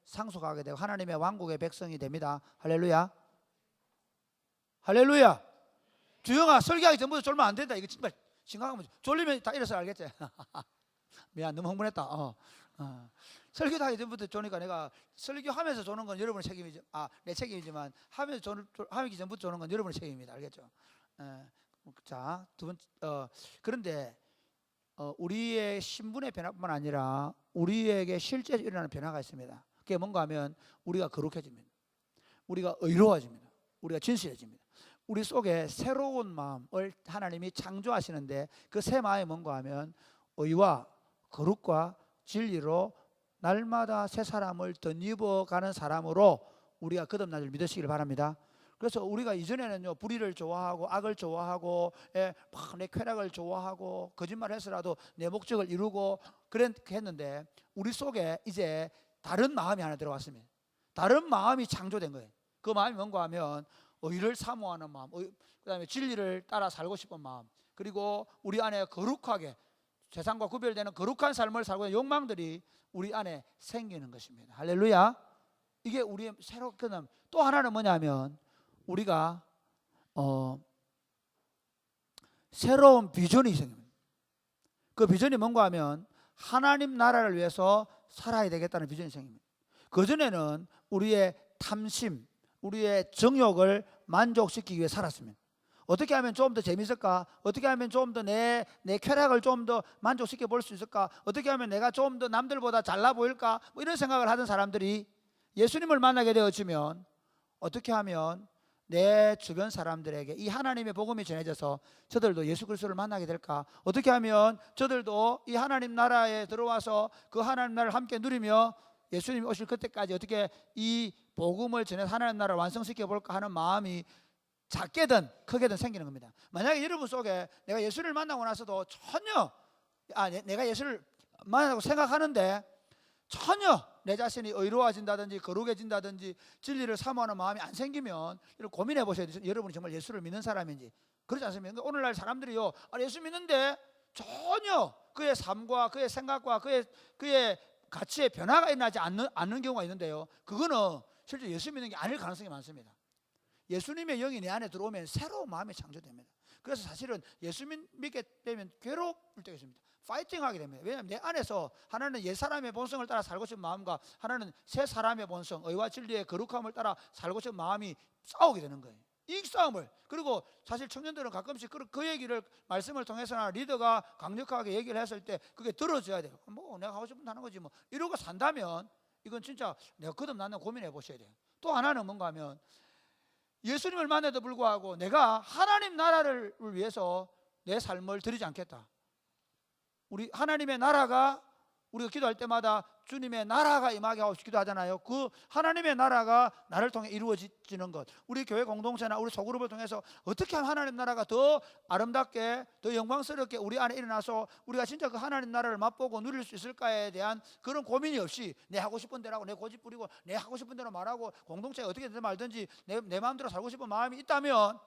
상속하게 되고 하나님의 왕국의 백성이 됩니다. 할렐루야. 할렐루야. 주영아, 설교하기 전부터 졸면 안 된다. 이거 정말 심각한 문제. 졸리면 다 일어서 알겠지? 미안, 너무 흥분했다. 설교도 하기 전부터 조니까 내가 설교하면서 조는 건 여러분의 책임이죠. 내 책임이지만 하기 전부터 조는 건 여러분의 책임입니다. 알겠죠? 자, 두 번째, 그런데 우리의 신분의 변화뿐만 아니라 우리에게 실제 일어나는 변화가 있습니다. 그게 뭔가 하면 우리가 거룩해집니다. 우리가 의로워집니다. 우리가 진실해집니다. 우리 속에 새로운 마음을 하나님이 창조하시는데 그 새 마음이 뭔가 하면 의와 거룩과 진리로 날마다 새 사람을 덧입어가는 사람으로 우리가 거듭나기를 믿으시길 바랍니다. 그래서 우리가 이전에는요, 불의를 좋아하고 악을 좋아하고 막 내 쾌락을 좋아하고 거짓말을 해서라도 내 목적을 이루고 그랬는데 우리 속에 이제 다른 마음이 하나 들어왔습니다. 다른 마음이 창조된 거예요. 그 마음이 뭔가 하면 의를 사모하는 마음, 그다음에 진리를 따라 살고 싶은 마음, 그리고 우리 안에 거룩하게 세상과 구별되는 거룩한 삶을 살고 있는 욕망들이 우리 안에 생기는 것입니다. 할렐루야. 이게 우리의 새롭게 끝남. 또 하나는 뭐냐면 우리가 새로운 비전이 생깁니다. 그 비전이 뭔가 하면 하나님 나라를 위해서 살아야 되겠다는 비전이 생깁니다. 그전에는 우리의 탐심, 우리의 정욕을 만족시키기 위해 살았습니다. 어떻게 하면 좀 더 재밌을까? 어떻게 하면 좀 더 내 쾌락을 좀 더 만족시켜 볼 수 있을까? 어떻게 하면 내가 좀 더 남들보다 잘나 보일까? 뭐 이런 생각을 하던 사람들이 예수님을 만나게 되어지면 어떻게 하면 내 주변 사람들에게 이 하나님의 복음이 전해져서 저들도 예수 그리스도를 만나게 될까? 어떻게 하면 저들도 이 하나님 나라에 들어와서 그 하나님 나라를 함께 누리며 예수님이 오실 그때까지 어떻게 이 복음을 전해서 하나님 나라를 완성시켜 볼까 하는 마음이 작게든 크게든 생기는 겁니다. 만약에 여러분 속에 내가 예수를 만나고 나서도 전혀 내가 예수를 만나고 생각하는데 전혀 내 자신이 의로워진다든지 거룩해진다든지 진리를 사모하는 마음이 안 생기면 고민해 보셔야 돼요. 여러분이 정말 예수를 믿는 사람인지. 그렇지 않습니까? 오늘날 사람들이요, 예수 믿는데 전혀 그의 삶과 그의 생각과 그의 가치의 변화가 일어나지 않는 경우가 있는데요, 그거는 실제 예수 믿는 게 아닐 가능성이 많습니다. 예수님의 영이 내 안에 들어오면 새로운 마음이 창조됩니다. 그래서 사실은 예수 믿게 되면 괴로울 때가 있습니다. 파이팅하게 됩니다. 왜냐하면 내 안에서 하나는 옛 사람의 본성을 따라 살고 싶은 마음과 하나는 새 사람의 본성, 의와 진리의 거룩함을 따라 살고 싶은 마음이 싸우게 되는 거예요. 이 싸움을, 그리고 사실 청년들은 가끔씩 그 얘기를 말씀을 통해서나 리더가 강력하게 얘기를 했을 때 그게 들어줘야 돼요. 뭐 내가 하고 싶은 데 하는 거지 뭐 이러고 산다면 이건 진짜 내가 거듭나는 고민해 보셔야 돼요. 또 하나는 뭔가 하면 예수님을 만나도 불구하고 내가 하나님 나라를 위해서 내 삶을 드리지 않겠다. 우리 하나님의 나라가, 우리가 기도할 때마다 주님의 나라가 임하게 하고 기도하잖아요. 그 하나님의 나라가 나를 통해 이루어지는 것, 우리 교회 공동체나 우리 소그룹을 통해서 어떻게 하면 하나님 나라가 더 아름답게, 더 영광스럽게 우리 안에 일어나서 우리가 진짜 그 하나님 나라를 맛보고 누릴 수 있을까에 대한 그런 고민이 없이 내 하고 싶은 대로 하고 내 고집 부리고 내 하고 싶은 대로 말하고 공동체가 어떻게 되든 말든지 내 마음대로 살고 싶은 마음이 있다면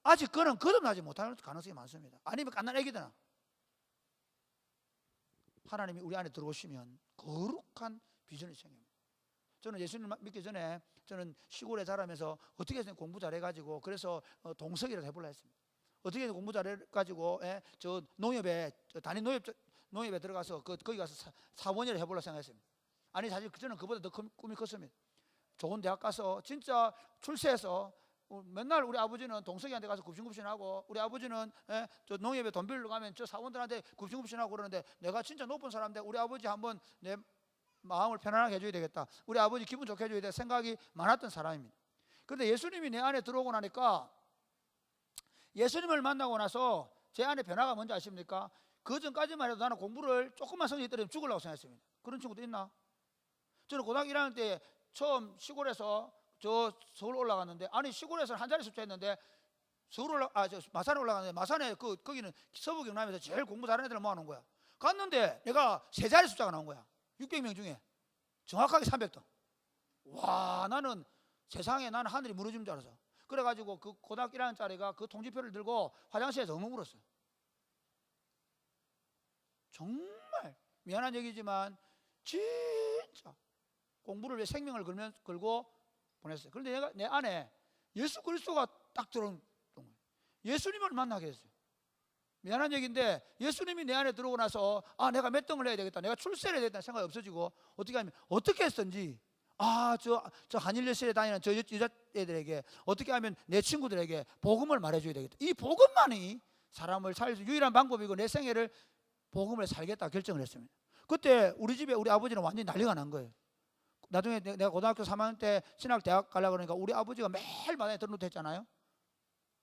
아직 그는 거듭나지 못할 가능성이 많습니다. 아니면 갓난 애기들아, 하나님이 우리 안에 들어오시면 거룩한 비전이 생깁니다. 저는 예수님을 믿기 전에 저는 시골에 자라면서 어떻게 해서 공부 잘해가지고 그래서 동석이라도 해보려 했습니다. 어떻게 해서 공부 잘해가지고 저 농협에 단위 농협에 들어가서 거기 가서 사원이라도 해보려 생각했습니다. 아니 사실 저는 그보다 더 꿈이 컸습니다. 좋은 대학 가서 진짜 출세해서 맨날 우리 아버지는 동석이한테 가서 굽신굽신하고 우리 아버지는 저 농협에 돈 빌려 가면 저 사원들한테 굽신굽신하고 그러는데 내가 진짜 높은 사람인데 우리 아버지 한번 내 마음을 편안하게 해줘야 되겠다, 우리 아버지 기분 좋게 해줘야 될 생각이 많았던 사람입니다. 그런데 예수님이 내 안에 들어오고 나니까, 예수님을 만나고 나서 제 안에 변화가 뭔지 아십니까? 그 전까지만 해도 나는 공부를 조금만 성적이 떨어지면 죽으려고 생각했습니다. 그런 친구도 있나? 저는 고등학교 1학년 때 처음 시골에서 저 서울 올라갔는데, 아니 시골에서는 한 자리 숫자했는데 서울 마산에 올라갔는데 마산에 거기는 서부 경남에서 제일 공부 잘하는 애들을 모아놓은 거야. 갔는데 내가 세 자리 숫자가 나온 거야. 600명 중에 정확하게 300등. 와, 나는 세상에, 나는 하늘이 무너지는 줄 알았어. 그래가지고 그 고등학교 1학년짜리가 그 통지표를 들고 화장실에서 엉엉 울었어요. 정말 미안한 얘기지만 진짜 공부를 위해 생명을 걸고 보냈어요. 그런데 내 안에 예수 그리스도가 딱 들어온 거예요. 예수님을 만나게 했어요. 미안한 얘기인데 예수님이 내 안에 들어오고 나서 내가 몇 등을 해야 되겠다, 내가 출세를 해야 되겠다는 생각이 없어지고 어떻게 하면 어떻게 했든지 저 한일여실에 다니는 저 여자애들에게 어떻게 하면 내 친구들에게 복음을 말해줘야 되겠다. 이 복음만이 사람을 살릴 수 유일한 방법이고 내 생애를 복음을 살겠다 결정을 했습니다. 그때 우리 집에 우리 아버지는 완전히 난리가 난 거예요. 나중에 내가 고등학교 3학년 때 신학대학 가려고 그러니까 우리 아버지가 매일 마당에 들어놓고 했잖아요.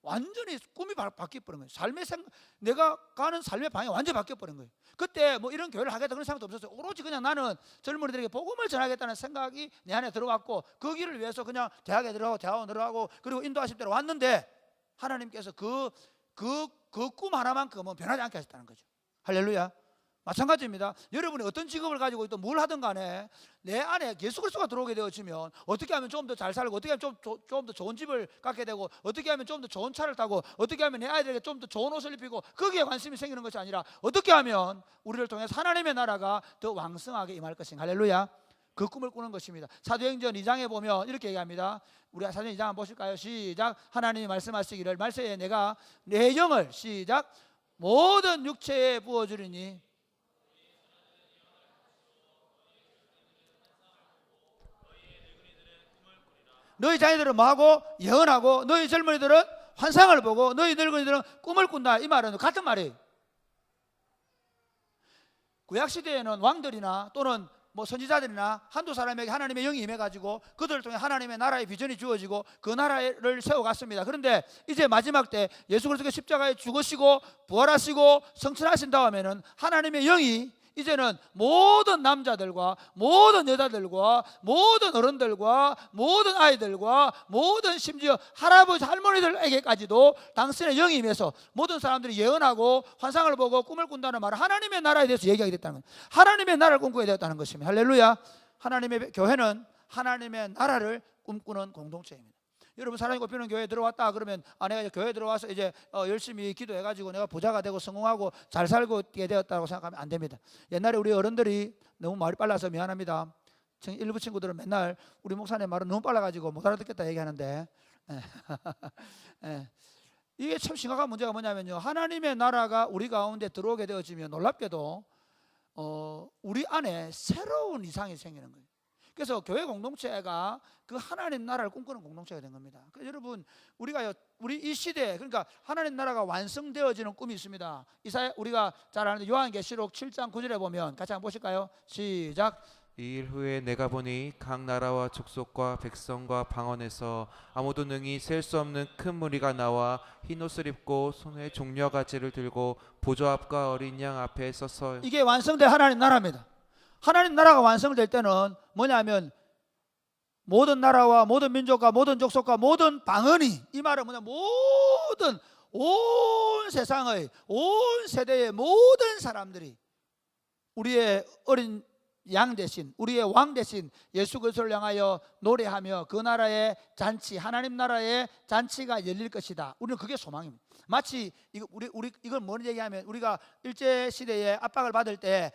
완전히 꿈이 바뀌어버린 거예요. 내가 가는 삶의 방향이 완전히 바뀌어버린 거예요. 그때 뭐 이런 교회를 하겠다 그런 생각도 없었어요. 오로지 그냥 나는 젊은이들에게 복음을 전하겠다는 생각이 내 안에 들어왔고 그 길을 위해서 그냥 대학에 들어가고 대학원 들어가고 그리고 인도하실 때로 왔는데 하나님께서 그 꿈 하나만큼은 변하지 않게 하셨다는 거죠. 할렐루야. 마찬가지입니다. 여러분이 어떤 직업을 가지고 있든 뭘 하든 간에 내 안에 예수 그리스도가 들어오게 되어지면 어떻게 하면 좀 더 잘 살고 어떻게 하면 좀 더 좋은 집을 갖게 되고 어떻게 하면 좀 더 좋은 차를 타고 어떻게 하면 내 아이들에게 좀 더 좋은 옷을 입히고 거기에 관심이 생기는 것이 아니라 어떻게 하면 우리를 통해서 하나님의 나라가 더 왕성하게 임할 것인가. 할렐루야. 그 꿈을 꾸는 것입니다. 사도행전 2장에 보면 이렇게 얘기합니다. 우리 사도행전 2장 한번 보실까요? 시작. 하나님이 말씀하시기를 말세에 내가 내 영을 시작 모든 육체에 부어주리니 너희 자녀들은 뭐하고? 예언하고 너희 젊은이들은 환상을 보고 너희 늙은이들은 꿈을 꾼다. 이 말은 같은 말이에요. 구약시대에는 왕들이나 또는 뭐 선지자들이나 한두 사람에게 하나님의 영이 임해가지고 그들을 통해 하나님의 나라의 비전이 주어지고 그 나라를 세워갔습니다. 그런데 이제 마지막 때 예수 그리스도가 십자가에 죽으시고 부활하시고 성천하신 다음에는 하나님의 영이 이제는 모든 남자들과 모든 여자들과 모든 어른들과 모든 아이들과 모든 심지어 할아버지 할머니들에게까지도 당신의 영이 임해서 모든 사람들이 예언하고 환상을 보고 꿈을 꾼다는 말은 하나님의 나라에 대해서 얘기하게 됐다는 거예요. 하나님의 나라를 꿈꾸게 되었다는 것입니다. 할렐루야. 하나님의 교회는 하나님의 나라를 꿈꾸는 공동체입니다. 여러분 사랑이 꼽히는 교회에 들어왔다 그러면 내가 이제 교회에 들어와서 이제 열심히 기도해가지고 내가 부자가 되고 성공하고 잘 살고 있게 되었다고 생각하면 안 됩니다. 옛날에 우리 어른들이 너무 말이 빨라서 미안합니다. 일부 친구들은 맨날 우리 목사님 말은 너무 빨라가지고 못 알아듣겠다 얘기하는데 이게 참 심각한 문제가 뭐냐면요, 하나님의 나라가 우리 가운데 들어오게 되어지면 놀랍게도 우리 안에 새로운 이상이 생기는 거예요. 그래서 교회 공동체가 그 하나님 나라를 꿈꾸는 공동체가 된 겁니다. 그래서 여러분 우리 이 시대에 그러니까 하나님 나라가 완성되어지는 꿈이 있습니다. 우리가 잘 아는 요한계시록 7장 9절에 보면 같이 한번 보실까요? 시작. 이 일 후에 내가 보니 각 나라와 족속과 백성과 방언에서 아무도 능히 셀 수 없는 큰 무리가 나와 흰 옷을 입고 손에 종려 가지를 들고 보좌 앞과 어린 양 앞에 서서 이게 완성된 하나님 나라입니다. 하나님 나라가 완성될 때는 뭐냐면 모든 나라와 모든 민족과 모든 족속과 모든 방언이, 이 말은 뭐냐, 모든 온 세상의 온 세대의 모든 사람들이 우리의 어린 양 대신 우리의 왕 대신 예수 그리스도를 향하여 노래하며 그 나라의 잔치, 하나님 나라의 잔치가 열릴 것이다. 우리는 그게 소망입니다. 마치 이걸 뭘 얘기하면 우리가 일제 시대에 압박을 받을 때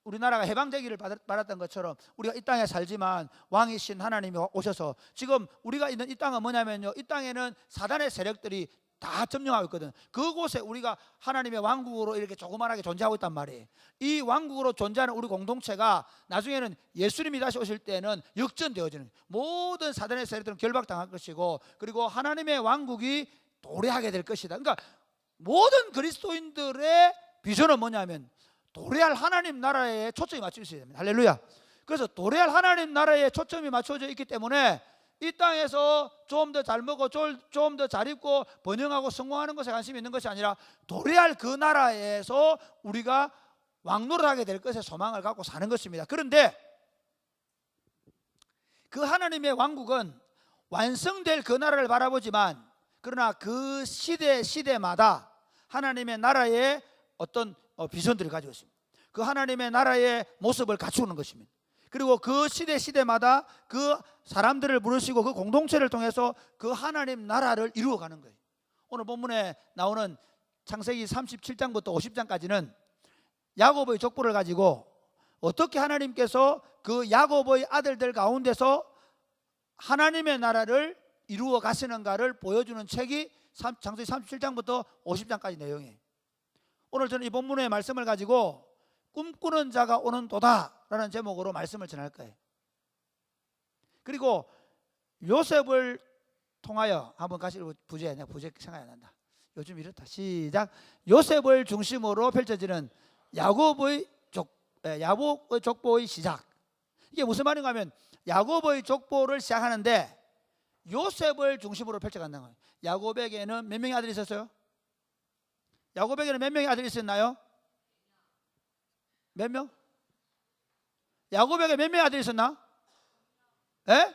우리나라가 해방되기를 바랐던 것처럼 우리가 이 땅에 살지만 왕이신 하나님이 오셔서 지금 우리가 있는 이 땅은 뭐냐면요, 이 땅에는 사단의 세력들이 다 점령하고 있거든. 그곳에 우리가 하나님의 왕국으로 이렇게 조그만하게 존재하고 있단 말이에요. 이 왕국으로 존재하는 우리 공동체가 나중에는 예수님이 다시 오실 때는 역전되어지는, 모든 사단의 세력들은 결박당할 것이고 그리고 하나님의 왕국이 도래하게 될 것이다. 그러니까 모든 그리스도인들의 비전은 뭐냐면 도래할 하나님 나라에 초점이 맞춰져 있어야 됩니다. 할렐루야. 그래서 도래할 하나님 나라에 초점이 맞춰져 있기 때문에 이 땅에서 좀 더 잘 먹고 좀 더 잘 입고 번영하고 성공하는 것에 관심이 있는 것이 아니라 도래할 그 나라에서 우리가 왕노릇하게 될 것에 소망을 갖고 사는 것입니다. 그런데 그 하나님의 왕국은 완성될 그 나라를 바라보지만 그러나 그 시대마다 하나님의 나라의 어떤 비전들을 가지고 있습니다. 그 하나님의 나라의 모습을 갖추는 것입니다. 그리고 그 시대마다 그 사람들을 부르시고 그 공동체를 통해서 그 하나님 나라를 이루어가는 거예요. 오늘 본문에 나오는 창세기 37장부터 50장까지는 야곱의 족보를 가지고 어떻게 하나님께서 그 야곱의 아들들 가운데서 하나님의 나라를 이루어 가시는가를 보여주는 책이 창세기 37장부터 50장까지 내용이에요. 오늘 저는 이 본문의 말씀을 가지고 꿈꾸는 자가 오는 도다라는 제목으로 말씀을 전할 거예요. 그리고 요셉을 통하여 한번 같이 부제 생각이 안 난다. 요즘 이렇다. 시작. 요셉을 중심으로 펼쳐지는 야곱의 족보의 시작. 이게 무슨 말인가 하면 야곱의 족보를 시작하는데 요셉을 중심으로 펼쳐간다는 거예요. 야곱에게는 몇 명의 아들이 있었어요? 야곱에게는 몇 명의 아들이 있었나요? 몇 명? 야곱에게 몇 명의 아들이 있었나? 예?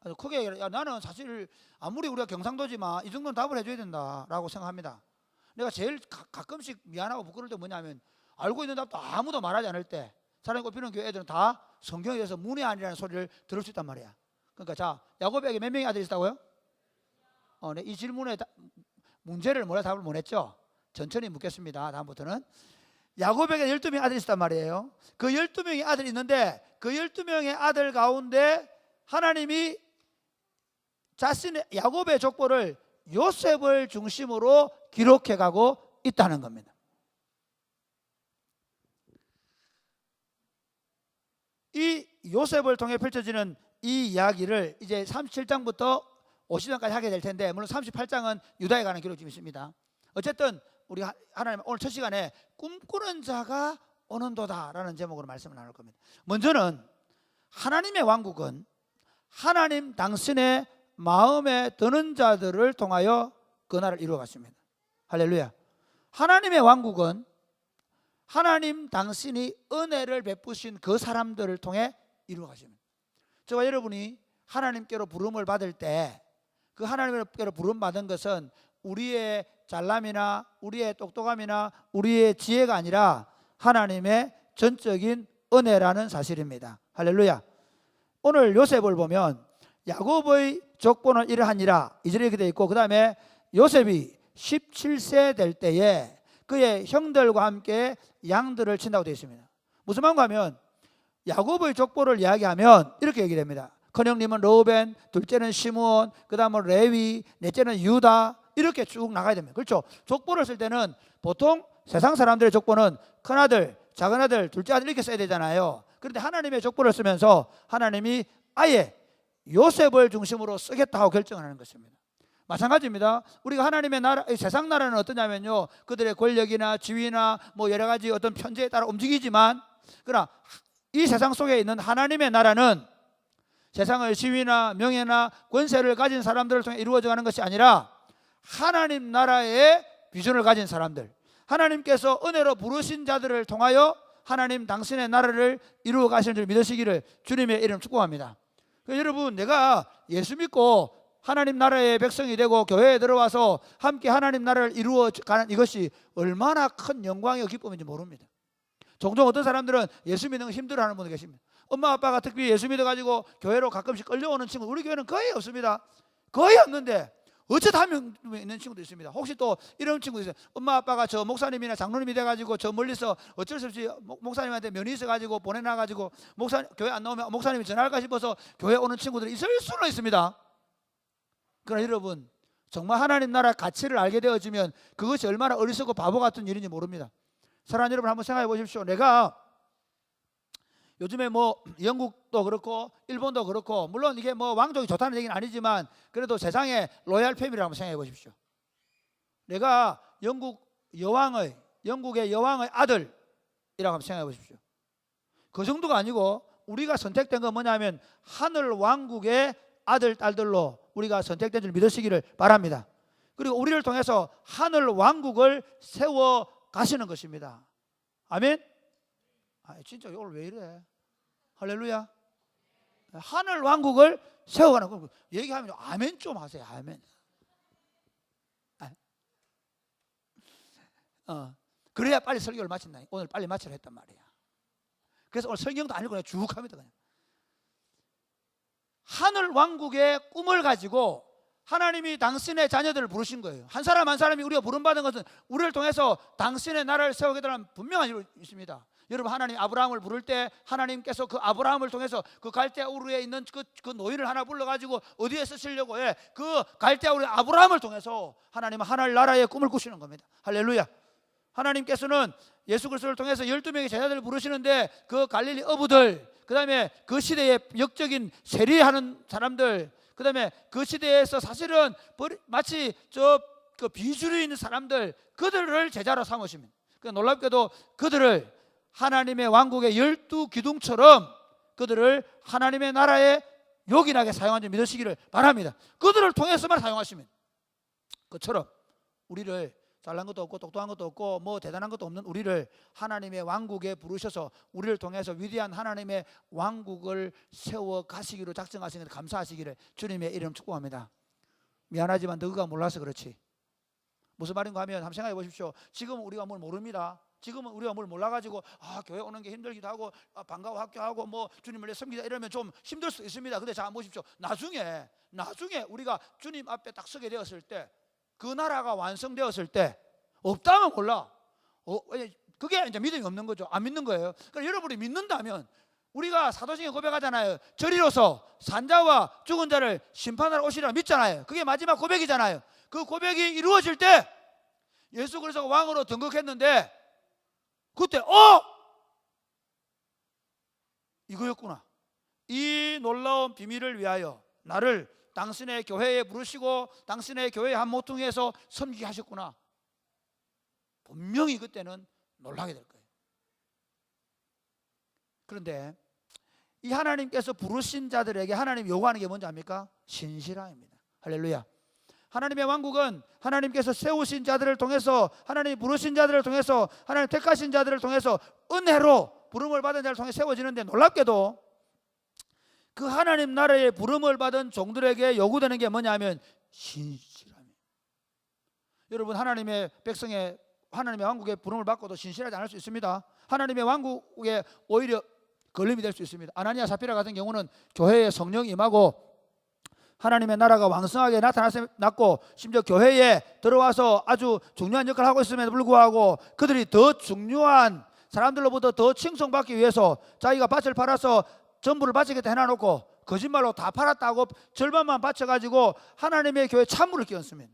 아주 크게 얘기해. 야, 나는 사실 아무리 우리가 경상도지만 이 정도는 답을 해줘야 된다라고 생각합니다. 내가 제일 가끔씩 미안하고 부끄러울 때 뭐냐면 알고 있는 답도 아무도 말하지 않을 때 사람이 꼽히는 교회 애들은 다 성경에 대해서 문의 아니라는 소리를 들을 수 있단 말이야. 그러니까 자, 야곱에게 몇 명의 아들이 있다고요? 네, 이 질문에 문제를 몰라 답을 못 했죠. 천천히 묻겠습니다. 다음부터는 야곱에게 12명의 아들이 있었단 말이에요. 그 12명의 아들이 있는데 그 12명의 아들 가운데 하나님이 자신의 야곱의 족보를 요셉을 중심으로 기록해 가고 있다는 겁니다. 이 요셉을 통해 펼쳐지는 이 이야기를 이제 37장부터 50장까지 하게 될 텐데, 물론 38장은 유다에 관한 기록이 좀 있습니다. 어쨌든 우리 하나님 오늘 첫 시간에 꿈꾸는 자가 오는도다라는 제목으로 말씀을 나눌 겁니다. 먼저는 하나님의 왕국은 하나님 당신의 마음에 드는 자들을 통하여 그 나라를 이루어갔습니다. 할렐루야. 하나님의 왕국은 하나님 당신이 은혜를 베푸신 그 사람들을 통해 이루어가십니다. 저와 여러분이 하나님께로 부름을 받을 때 그 하나님께로 부름 받은 것은 우리의 잘남이나 우리의 똑똑함이나 우리의 지혜가 아니라 하나님의 전적인 은혜라는 사실입니다. 할렐루야. 오늘 요셉을 보면 야곱의 족보는 이러하니라 2절에 이렇게 되어 있고, 그 다음에 요셉이 17세 될 때에 그의 형들과 함께 양들을 친다고 되어 있습니다. 무슨 말인가 하면 야곱의 족보를 이야기하면 이렇게 얘기됩니다. 큰형님은 르우벤, 둘째는 시므온, 그 다음은 레위, 넷째는 유다, 이렇게 쭉 나가야 됩니다. 그렇죠? 족보를 쓸 때는 보통 세상 사람들의 족보는 큰아들, 작은아들, 둘째 아들 이렇게 써야 되잖아요. 그런데 하나님의 족보를 쓰면서 하나님이 아예 요셉을 중심으로 쓰겠다고 결정을 하는 것입니다. 마찬가지입니다. 우리가 하나님의 나라, 세상 나라는 어떠냐면요, 그들의 권력이나 지위나 뭐 여러 가지 어떤 편제에 따라 움직이지만, 그러나 이 세상 속에 있는 하나님의 나라는 세상의 지위나 명예나 권세를 가진 사람들을 통해 이루어져 가는 것이 아니라 하나님 나라의 비전을 가진 사람들, 하나님께서 은혜로 부르신 자들을 통하여 하나님 당신의 나라를 이루어 가시는 줄 믿으시기를 주님의 이름 축복합니다. 여러분, 내가 예수 믿고 하나님 나라의 백성이 되고 교회에 들어와서 함께 하나님 나라를 이루어 가는 이것이 얼마나 큰 영광이고 기쁨인지 모릅니다. 종종 어떤 사람들은 예수 믿는 거 힘들어하는 분들 계십니다. 엄마 아빠가 특별히 예수 믿어가지고 교회로 가끔씩 끌려오는 친구, 우리 교회는 거의 없습니다. 거의 없는데 어쩌다 한 명 있는 친구도 있습니다. 혹시 또 이런 친구도 있어요. 엄마 아빠가 저 목사님이나 장로님이 돼가지고 저 멀리서 어쩔 수 없이 목사님한테 면이 있어가지고 보내놔가지고 교회 안 나오면 목사님이 전화할까 싶어서 교회 오는 친구들이 있을 수는 있습니다. 그러나 여러분, 정말 하나님 나라 가치를 알게 되어지면 그것이 얼마나 어리석고 바보 같은 일인지 모릅니다. 사랑하는 여러분, 한번 생각해 보십시오. 내가 요즘에 뭐 영국도 그렇고 일본도 그렇고, 물론 이게 뭐 왕족이 좋다는 얘기는 아니지만 그래도 세상에 로얄 패밀리라고 한번 생각해 보십시오. 내가 영국의 여왕의 아들이라고 한번 생각해 보십시오. 그 정도가 아니고 우리가 선택된 건 뭐냐면 하늘 왕국의 아들 딸들로 우리가 선택된 줄 믿으시기를 바랍니다. 그리고 우리를 통해서 하늘 왕국을 세워 가시는 것입니다. 아멘. 진짜 오늘 왜 이래? 할렐루야. 하늘 왕국을 세워가는 거 얘기하면 아멘 좀 하세요. 아멘. 그래야 빨리 설교를 마친다. 오늘 빨리 마치려 했단 말이야. 그래서 오늘 설경도 안 읽고 그냥 쭉 합니다. 그냥. 하늘 왕국의 꿈을 가지고 하나님이 당신의 자녀들을 부르신 거예요. 한 사람 한 사람이 우리가 부름받은 것은 우리를 통해서 당신의 나라를 세우겠다는 분명한 이유가 있습니다. 여러분, 하나님 아브라함을 부를 때 하나님께서 그 아브라함을 통해서 그 갈대아 우르에 있는 그 노인을 하나 불러가지고 어디에 쓰시려고 해? 그 갈대아 우르 아브라함을 통해서 하나님은 하늘 나라의 꿈을 꾸시는 겁니다. 할렐루야. 하나님께서는 예수 그리스도를 통해서 12명의 제자들을 부르시는데 그 갈릴리 어부들, 그 다음에 그 시대에 역적인 세리하는 사람들, 그 다음에 그 시대에서 사실은 마치 그 비주류 있는 사람들, 그들을 제자로 삼으십니다. 놀랍게도 그들을 하나님의 왕국의 12기둥처럼 그들을 하나님의 나라에 요긴하게 사용한 줄 믿으시기를 바랍니다. 그들을 통해서만 사용하시면, 그처럼 우리를 잘난 것도 없고 똑똑한 것도 없고 뭐 대단한 것도 없는 우리를 하나님의 왕국에 부르셔서 우리를 통해서 위대한 하나님의 왕국을 세워 가시기로 작정하신 것 감사하시기를 주님의 이름 축복합니다. 미안하지만 너가 몰라서 그렇지. 무슨 말인가 하면 한번 생각해 보십시오. 지금 우리가 뭘 모릅니다. 지금은 우리가 뭘 몰라가지고 교회 오는 게 힘들기도 하고 방과후 학교하고 뭐 주님을 위해 섬기다 이러면 좀 힘들 수 있습니다. 근데 자 보십시오. 나중에 우리가 주님 앞에 딱 서게 되었을 때, 그 나라가 완성되었을 때 없다면 몰라. 그게 이제 믿음이 없는 거죠. 안 믿는 거예요. 그러니까 여러분이 믿는다면, 우리가 사도행전에 고백하잖아요. 저리로서 산자와 죽은 자를 심판하러 오시리라 믿잖아요. 그게 마지막 고백이잖아요. 그 고백이 이루어질 때 예수 그리스도가 왕으로 등극했는데 그때 이거였구나. 이 놀라운 비밀을 위하여 나를 당신의 교회에 부르시고 당신의 교회의 한 모퉁이에서 섬기게 하셨구나. 분명히 그때는 놀라게 될 거예요. 그런데 이 하나님께서 부르신 자들에게 하나님 요구하는 게 뭔지 압니까? 신실함입니다. 할렐루야. 하나님의 왕국은 하나님께서 세우신 자들을 통해서, 하나님 부르신 자들을 통해서, 하나님 택하신 자들을 통해서 은혜로 부름을 받은 자를 통해 세워지는데, 놀랍게도 그 하나님 나라의 부름을 받은 종들에게 요구되는 게 뭐냐면 신실함이에요. 여러분, 하나님의 백성의 하나님의 왕국의 부름을 받고도 신실하지 않을 수 있습니다. 하나님의 왕국에 오히려 걸림이 될 수 있습니다. 아나니아 사피라 같은 경우는 교회에 성령이 임하고 하나님의 나라가 왕성하게 나타났고 심지어 교회에 들어와서 아주 중요한 역할을 하고 있음에도 불구하고 그들이 더 중요한 사람들로부터 더 칭송받기 위해서 자기가 밭을 팔아서 전부를 바치겠다 해놔놓고 거짓말로 다 팔았다고 절반만 바쳐가지고 하나님의 교회에 찬물을 끼얹습니다.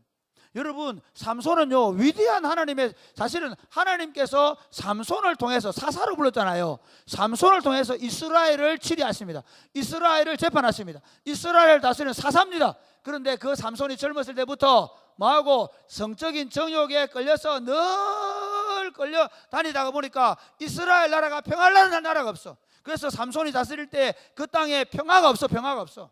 여러분, 삼손은요, 위대한 하나님의, 사실은 하나님께서 삼손을 통해서, 사사로 불렀잖아요. 삼손을 통해서 이스라엘을 치리하십니다. 이스라엘을 재판하십니다. 이스라엘을 다스리는 사사입니다. 그런데 그 삼손이 젊었을 때부터 뭐하고 성적인 정욕에 걸려서 늘 끌려 다니다가 보니까 이스라엘 나라가 평안한 나라가 없어. 그래서 삼손이 다스릴 때 그 땅에 평화가 없어.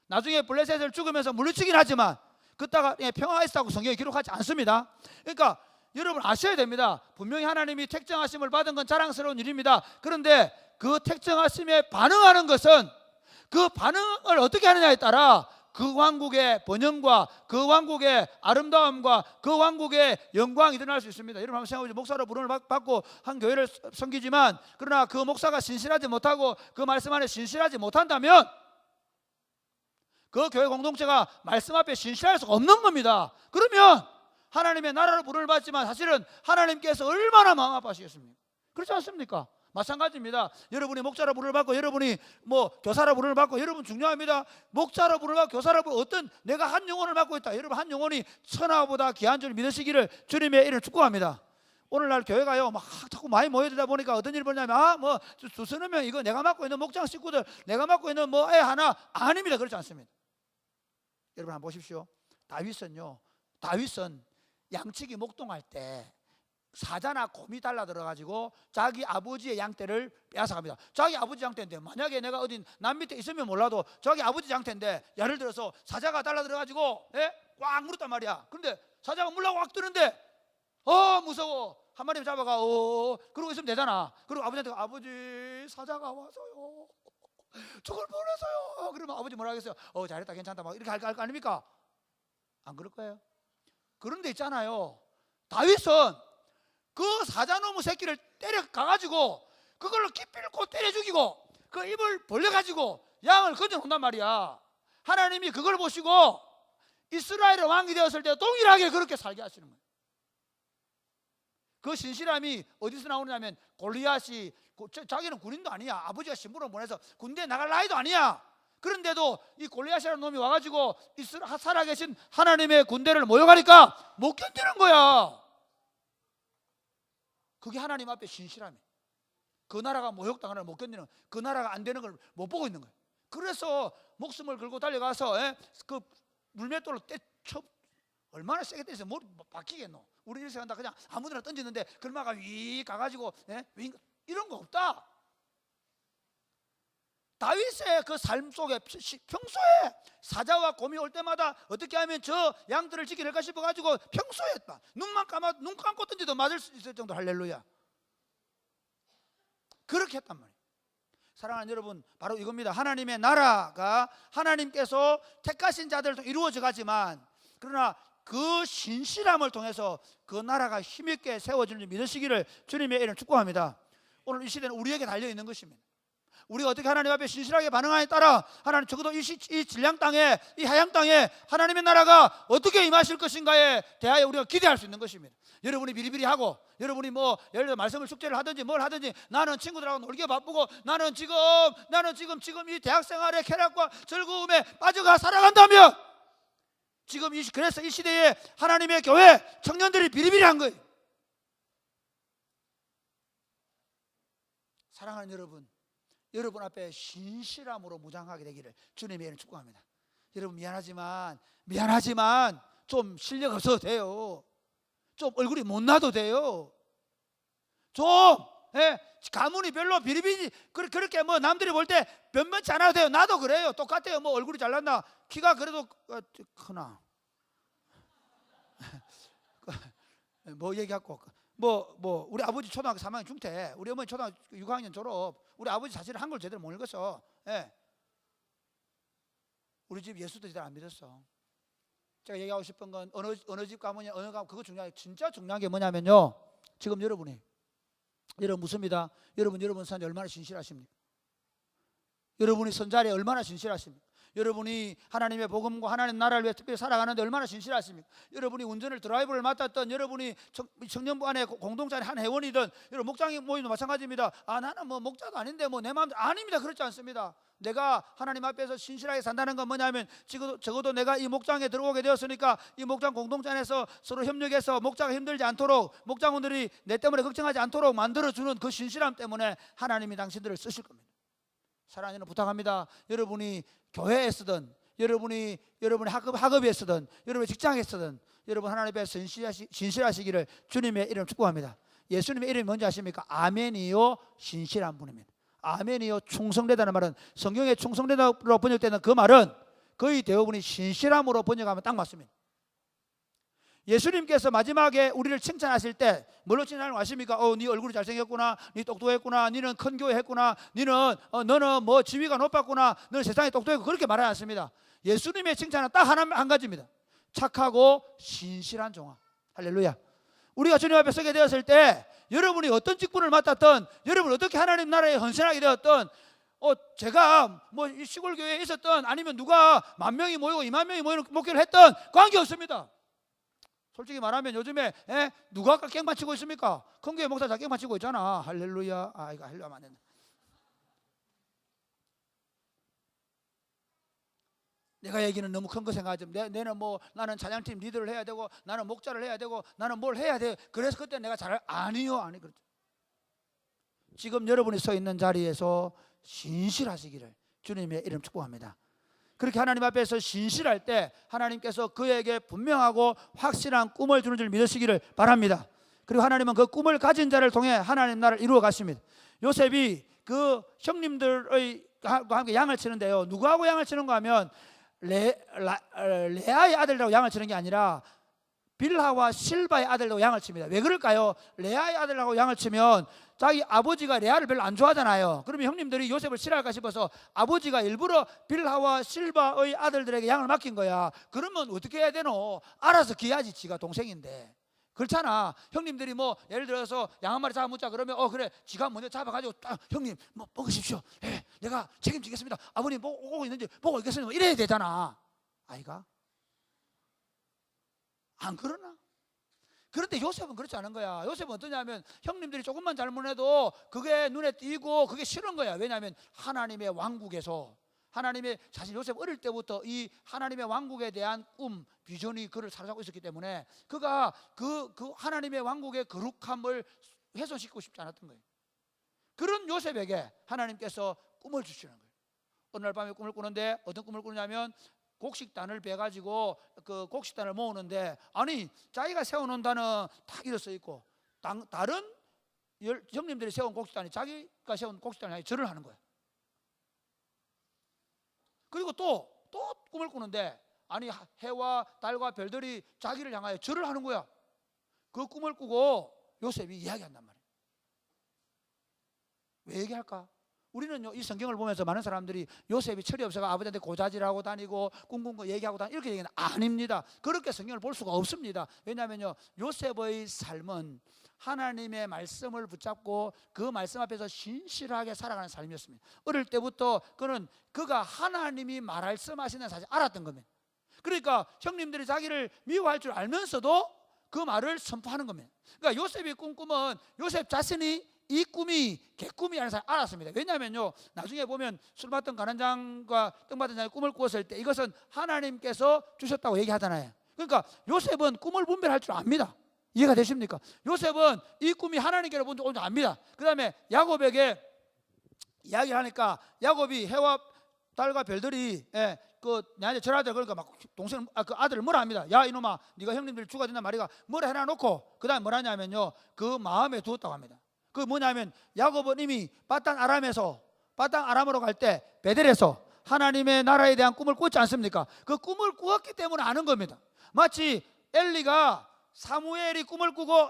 나중에 블레셋을 죽으면서 물리치긴 하지만 그때가 평화가 있었다고 성경에 기록하지 않습니다. 그러니까 여러분 아셔야 됩니다. 분명히 하나님이 택정하심을 받은 건 자랑스러운 일입니다. 그런데 그 택정하심에 반응하는 것은 그 반응을 어떻게 하느냐에 따라 그 왕국의 번영과 그 왕국의 아름다움과 그 왕국의 영광이 드러날 수 있습니다. 여러분 한번 생각해보세요. 목사로 부름을 받고 한 교회를 섬기지만 그러나 그 목사가 신실하지 못하고 그 말씀 안에 신실하지 못한다면 그 교회 공동체가 말씀 앞에 신실할 수가 없는 겁니다. 그러면 하나님의 나라로 부름을 받지만 사실은 하나님께서 얼마나 마음 아파하시겠습니까? 그렇지 않습니까? 마찬가지입니다. 여러분이 목자로 부름을 받고 여러분이 뭐 교사로 부름을 받고, 여러분 중요합니다. 목자로 부름을 받고 교사로 부름을 어떤 내가 한 영혼을 맡고 있다. 여러분 한 영혼이 천하보다 귀한 줄 믿으시기를 주님의 이름을 축복합니다. 오늘날 교회가요 막 자꾸 많이 모여들다 보니까 어떤 일이 벌냐면 뭐 두서너 명 이거 내가 맡고 있는 목장 식구들, 내가 맡고 있는 뭐 애 하나, 아닙니다. 그렇지 않습니다. 여러분 한번 보십시오. 다윗은 양치기 목동할 때 사자나 곰이 달라들어가지고 자기 아버지의 양떼를 빼앗아갑니다. 자기 아버지 양떼인데, 만약에 내가 어디 남 밑에 있으면 몰라도 자기 아버지 양떼인데 예를 들어서 사자가 달라들어가지고 꽉 물었단 말이야. 그런데 사자가 물라고 꽉 뜨는데 무서워. 한 마리 잡아가 그러고 있으면 되잖아. 그리고 아버지한테 아버지 사자가 와서요 저걸 보내서요. 그러면 아버지 뭐라 하겠어요? 잘했다 괜찮다 막 이렇게 할 거 아닙니까? 안 그럴 거예요. 그런데 있잖아요, 다윗은 그 사자놈의 새끼를 때려가가지고 그걸로 기필코 때려 죽이고 그 입을 벌려가지고 양을 건져놓는단 말이야. 하나님이 그걸 보시고 이스라엘의 왕이 되었을 때 동일하게 그렇게 살게 하시는 거예요. 그 신실함이 어디서 나오느냐면 골리앗이 자기는 군인도 아니야. 아버지가 신부를 보내서 군대에 나갈 나이도 아니야. 그런데도 이 골리앗이라는 놈이 와가지고 살아계신 하나님의 군대를 모욕하니까 못 견디는 거야. 그게 하나님 앞에 신실함이에요. 그 나라가 모욕당하는 걸 못 견디는, 그 나라가 안 되는 걸 못 보고 있는 거예요. 그래서 목숨을 걸고 달려가서 그 물맷돌로 떼쳐 얼마나 세게 때려서 머리 박히겠노. 우리 이렇게 한다 그냥 아무데나 던지는데 글마가 위 가가지고 이런 거 없다. 다윗의 그 삶 속에 평소에 사자와 곰이 올 때마다 어떻게 하면 저 양들을 지킬까 싶어가지고 평소에 했다. 눈 감고 던지도 맞을 수 있을 정도. 할렐루야. 그렇게 했단 말이에요. 사랑하는 여러분, 바로 이겁니다. 하나님의 나라가 하나님께서 택하신 자들도 이루어져 가지만, 그러나 그 신실함을 통해서 그 나라가 힘있게 세워지는 줄 믿으시기를 주님의 이름 축복합니다. 오늘 이 시대는 우리에게 달려있는 것입니다. 우리가 어떻게 하나님 앞에 신실하게 반응하느냐에 따라 하나님 적어도 이 진량 땅에, 이 하양 땅에 하나님의 나라가 어떻게 임하실 것인가에 대하여 우리가 기대할 수 있는 것입니다. 여러분이 비리비리하고, 여러분이 뭐 예를 들어 말씀을 숙제를 하든지 뭘 하든지, 나는 친구들하고 놀기에 바쁘고, 나는 지금 이 대학생활의 쾌락과 즐거움에 빠져가 살아간다면, 그래서 이 시대에 하나님의 교회 청년들이 비리비리한 거예요. 사랑하는 여러분 앞에 신실함으로 무장하게 되기를 주님의 이름 축복합니다. 여러분 미안하지만 좀 실력 없어도 돼요. 좀 얼굴이 못나도 돼요. 좀 가문이 별로 비리비리 그렇게 뭐 남들이 볼 때 변변치 않아도 돼요. 나도 그래요. 똑같아요. 뭐 얼굴이 잘났나, 키가 그래도 크나 뭐 얘기하고 뭐 우리 아버지 초등학교 3학년 중퇴, 우리 어머니 초등학교 6학년 졸업. 우리 아버지 사실은 한글 제대로 못 읽었어. 우리 집 예수도 제대로 안 믿었어. 제가 얘기하고 싶은 건 어느 집 가문이 어느 가문, 그거 중요해. 진짜 중요한 게 뭐냐면요, 지금 여러분 묻습니다. 여러분 선자에 얼마나 신실하십니까? 여러분이 선자리에 얼마나 신실하십니까? 여러분이 하나님의 복음과 하나님 나라를 위해 특별히 살아가는데 얼마나 신실하십니까? 여러분이 운전을 드라이브를 맡았던, 여러분이 청년부 안에 공동체 안에 한 회원이든, 여러분 목장님 모임도 마찬가지입니다. 나는 뭐 목자도 아닌데 뭐 내 마음, 아닙니다. 그렇지 않습니다. 내가 하나님 앞에서 신실하게 산다는 건 뭐냐면, 적어도 내가 이 목장에 들어오게 되었으니까 이 목장 공동체 안에서 서로 협력해서 목자가 힘들지 않도록, 목장원들이 내 때문에 걱정하지 않도록 만들어주는 그 신실함 때문에 하나님이 당신들을 쓰실 겁니다. 사랑하는 여러분, 부탁합니다. 여러분이 교회에 쓰든, 여러분이 학업에 쓰든, 여러분이 직장에 쓰든, 여러분 하나님 앞에 신실하시기를 주님의 이름 축복합니다. 예수님의 이름이 뭔지 아십니까? 아멘이요 신실한 분입니다. 아멘이요 충성되다는 말은, 성경에 충성되다로 번역되는 그 말은 거의 대부분이 신실함으로 번역하면 딱 맞습니다. 예수님께서 마지막에 우리를 칭찬하실 때 뭘로 칭찬하는 거 아십니까? 네 얼굴이 잘생겼구나, 네 똑똑했구나, 너는 큰 교회 했구나, 너는 뭐 지위가 높았구나, 너는 세상에 똑똑했고, 그렇게 말하지 않습니다. 예수님의 칭찬은 딱 한 가지입니다. 착하고 신실한 종아. 할렐루야. 우리가 주님 앞에 서게 되었을 때, 여러분이 어떤 직분을 맡았던, 여러분 어떻게 하나님 나라에 헌신하게 되었던, 제가 뭐 시골 교회에 있었던, 아니면 누가 10,000명이 모이고 20,000명이 모이는 목회를 했던 관계없습니다. 솔직히 말하면 요즘에 누가 아까 깽판 치고 있습니까? 큰 교회 목사 다 깽판 치고 있잖아. 할렐루야. 이거 하려면 안 된다. 내가 얘기는 너무 큰 거 생각하지. 나는 찬양팀 리더를 해야 되고, 나는 목자를 해야 되고, 나는 뭘 해야 돼. 그래서 그때 내가 아니요. 그렇죠. 지금 여러분이 서 있는 자리에서 신실하시기를 주님의 이름 축복합니다. 그렇게 하나님 앞에서 신실할 때 하나님께서 그에게 분명하고 확실한 꿈을 주는 줄 믿으시기를 바랍니다. 그리고 하나님은 그 꿈을 가진 자를 통해 하나님 나라를 이루어 가십니다. 요셉이 그 형님들과 함께 양을 치는데요, 누구하고 양을 치는가 하면 레아의 아들하고 양을 치는 게 아니라 빌하와 실바의 아들하고 양을 칩니다. 왜 그럴까요? 레아의 아들하고 양을 치면 자기 아버지가 레아를 별로 안 좋아하잖아요. 그러면 형님들이 요셉을 싫어할까 싶어서 아버지가 일부러 빌하와 실바의 아들들에게 양을 맡긴 거야. 그러면 어떻게 해야 되노? 알아서 기야지, 지가 동생인데. 그렇잖아. 형님들이 뭐 예를 들어서 양 한 마리 잡아먹자 그러면 그래, 지가 먼저 잡아가지고 형님 뭐 먹으십시오. 내가 책임지겠습니다. 아버님 오고 있는지 보고 있겠습니다. 이래야 되잖아. 아이가 안 그러나? 그런데 요셉은 그렇지 않은 거야. 요셉은 어떠냐면 형님들이 조금만 잘못해도 그게 눈에 띄고 그게 싫은 거야. 왜냐하면 하나님의 왕국에서 하나님의 사실 요셉 어릴 때부터 이 하나님의 왕국에 대한 꿈, 비전이 그를 사로잡고 있었기 때문에 그가 그 하나님의 왕국의 거룩함을 훼손시키고 싶지 않았던 거예요. 그런 요셉에게 하나님께서 꿈을 주시는 거예요. 어느 날 밤에 꿈을 꾸는데 어떤 꿈을 꾸냐면 곡식단을 베가지고 그 곡식단을 모으는데 아니 자기가 세워놓은 단은 딱 일어서 있고 다른 형님들이 세운 곡식단이 자기가 세운 곡식단이 절을 하는 거예요. 그리고 또 꿈을 꾸는데 아니 해와 달과 별들이 자기를 향하여 절을 하는 거야. 그 꿈을 꾸고 요셉이 이야기한단 말이에요. 왜 얘기할까? 우리는요 이 성경을 보면서 많은 사람들이 요셉이 철이 없어가 아버지한테 고자질하고 다니고 꿈꾼 거 얘기하고 다니고 이렇게 얘기는 아닙니다. 그렇게 성경을 볼 수가 없습니다. 왜냐하면요 요셉의 삶은 하나님의 말씀을 붙잡고 그 말씀 앞에서 신실하게 살아가는 삶이었습니다. 어릴 때부터 그가 하나님이 말씀하시는 사실 알았던 겁니다. 그러니까 형님들이 자기를 미워할 줄 알면서도 그 말을 선포하는 겁니다. 그러니까 요셉이 꿈꾸면 요셉 자신이 이 꿈이 개꿈이 아닌 사람 알았습니다. 왜냐하면요 나중에 보면 술 받던 가난장과 떡 받은 자의 꿈을 꾸었을 때 이것은 하나님께서 주셨다고 얘기하잖아요. 그러니까 요셉은 꿈을 분별할 줄 압니다. 이해가 되십니까? 요셉은 이 꿈이 하나님께로 본 줄 압니다. 그 다음에 야곱에게 이야기를 하니까 야곱이 해와 달과 별들이 나한테 절하더라. 그러니까 막 동생 그 아들을 뭐라 합니다. 야 이놈아 네가 형님들 죽어진단 말이가 뭐라 해놔놓고 그 다음에 뭐라 하냐면요 그 마음에 두었다고 합니다. 그 뭐냐면 야곱은 이미 바단 아람으로 갈 때 베델에서 하나님의 나라에 대한 꿈을 꿨지 않습니까? 그 꿈을 꾸었기 때문에 아는 겁니다. 마치 엘리가 사무엘이 꿈을 꾸고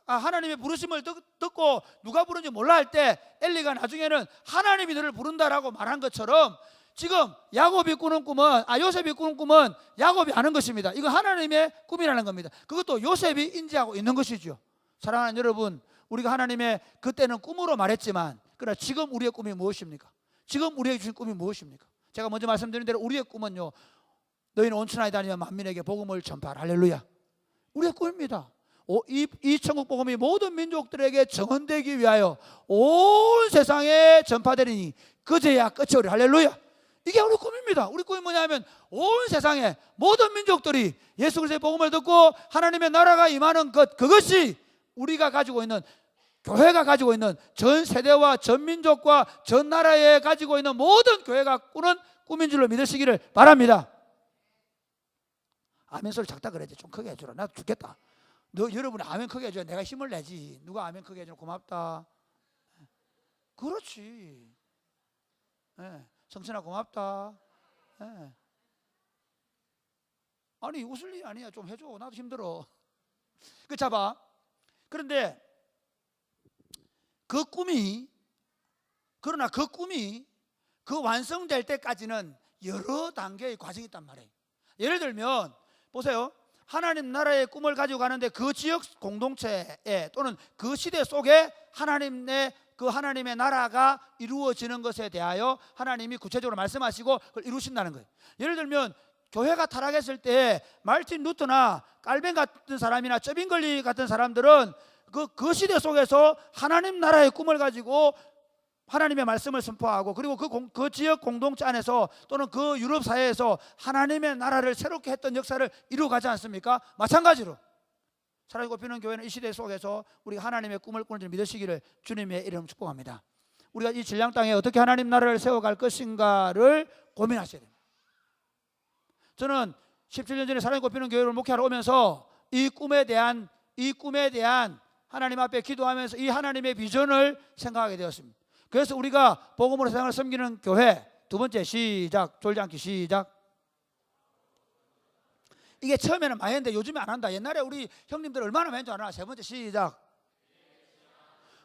하나님의 부르심을 듣고 누가 부른지 몰라 할 때 엘리가 나중에는 하나님이 너를 부른다라고 말한 것처럼 지금 야곱이 꾸는 꿈은 요셉이 꾸는 꿈은 야곱이 아는 것입니다. 이건 하나님의 꿈이라는 겁니다. 그것도 요셉이 인지하고 있는 것이죠. 사랑하는 여러분, 우리가 하나님의 그때는 꿈으로 말했지만 그러나 지금 우리의 꿈이 무엇입니까? 지금 우리에게 주신 꿈이 무엇입니까? 제가 먼저 말씀드린 대로 우리의 꿈은요 너희는 온천하에 다니며 만민에게 복음을 전파하라. 할렐루야. 우리의 꿈입니다. 이 천국 복음이 모든 민족들에게 정언되기 위하여 온 세상에 전파되리니 그제야 끝이 오리라. 할렐루야. 이게 우리 꿈입니다. 우리 꿈이 뭐냐면 온 세상에 모든 민족들이 예수 그리스도의 복음을 듣고 하나님의 나라가 임하는 그것이 우리가 가지고 있는 교회가 가지고 있는 전 세대와 전 민족과 전 나라에 가지고 있는 모든 교회가 꾸는 꿈인 줄로 믿으시기를 바랍니다. 아멘 소리 작다 그래야지. 좀 크게 해주라. 나 죽겠다. 여러분이 아멘 크게 해줘야 내가 힘을 내지. 누가 아멘 크게 해주면 고맙다. 그렇지. 성천아 고맙다. 아니 웃을 일이 아니야. 좀 해줘. 나도 힘들어. 봐. 그런데 그러나 그 꿈이 완성될 때까지는 여러 단계의 과정이 있단 말이에요. 예를 들면 보세요. 하나님 나라의 꿈을 가지고 가는데 그 지역 공동체에 또는 그 시대 속에 하나님의 나라가 이루어지는 것에 대하여 하나님이 구체적으로 말씀하시고 그걸 이루신다는 거예요. 예를 들면 교회가 타락했을 때 말틴 루터나 깔벤 같은 사람이나 쩌빙걸리 같은 사람들은 그 시대 속에서 하나님 나라의 꿈을 가지고 하나님의 말씀을 선포하고 그리고 그 지역 공동체 안에서 또는 그 유럽 사회에서 하나님의 나라를 새롭게 했던 역사를 이루어가지 않습니까? 마찬가지로 사랑이 꼽히는 교회는 이 시대 속에서 우리가 하나님의 꿈을 꾸는 줄 믿으시기를 주님의 이름으로 축복합니다. 우리가 이 진량 땅에 어떻게 하나님 나라를 세워갈 것인가를 고민하셔야 됩니다. 저는 17년 전에 사랑이 꼽히는 교회를 목회하러 오면서 이 꿈에 대한 하나님 앞에 기도하면서 이 하나님의 비전을 생각하게 되었습니다. 그래서 우리가 복음으로 세상을 섬기는 교회 두 번째 시작. 졸지 않기 시작. 이게 처음에는 많이 했는데 요즘에 안 한다. 옛날에 우리 형님들 얼마나 많이 했는지 알아? 세 번째 시작.